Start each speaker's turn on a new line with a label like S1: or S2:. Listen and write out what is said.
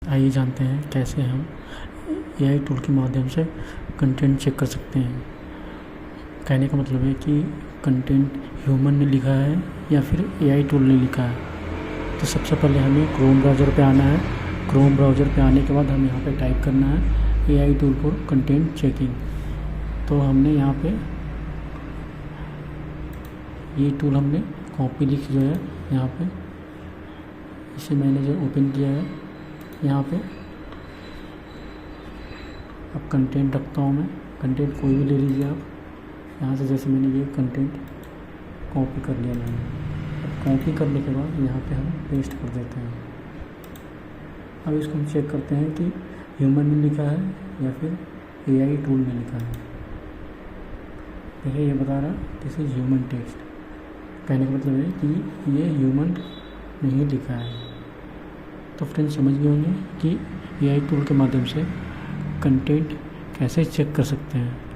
S1: आइए जानते हैं कैसे हम एआई टूल के माध्यम से कंटेंट चेक कर सकते हैं। कहने का मतलब है कि कंटेंट ह्यूमन ने लिखा है या फिर एआई टूल ने लिखा है। तो सबसे पहले हमें क्रोम ब्राउज़र पे आना है। क्रोम ब्राउज़र पे आने के बाद हमें यहाँ पे टाइप करना है AI tool for content checking. तो हमने यहाँ पे ये टूल हमने कॉपी लिख जो है यहाँ पे, इसे मैंने जो ओपन किया है यहाँ पे। अब कंटेंट रखता हूँ मैं, कंटेंट कोई भी ले लीजिए आप यहाँ से। जैसे मैंने ये कंटेंट कॉपी कर लिया मैंने। अब कॉपी करने के बाद यहाँ पे हम पेस्ट कर देते हैं। अब इसको हम चेक करते हैं कि ह्यूमन ने लिखा है या फिर एआई टूल ने लिखा है। देखिए ये बता रहा दिस इज़ ह्यूमन टेक्स्ट। कहने का मतलब है कि ये ह्यूमन ने ही लिखा है। तो फ्रेंड्स समझ गए होंगे कि एआई टूल के माध्यम से कंटेंट कैसे चेक कर सकते हैं।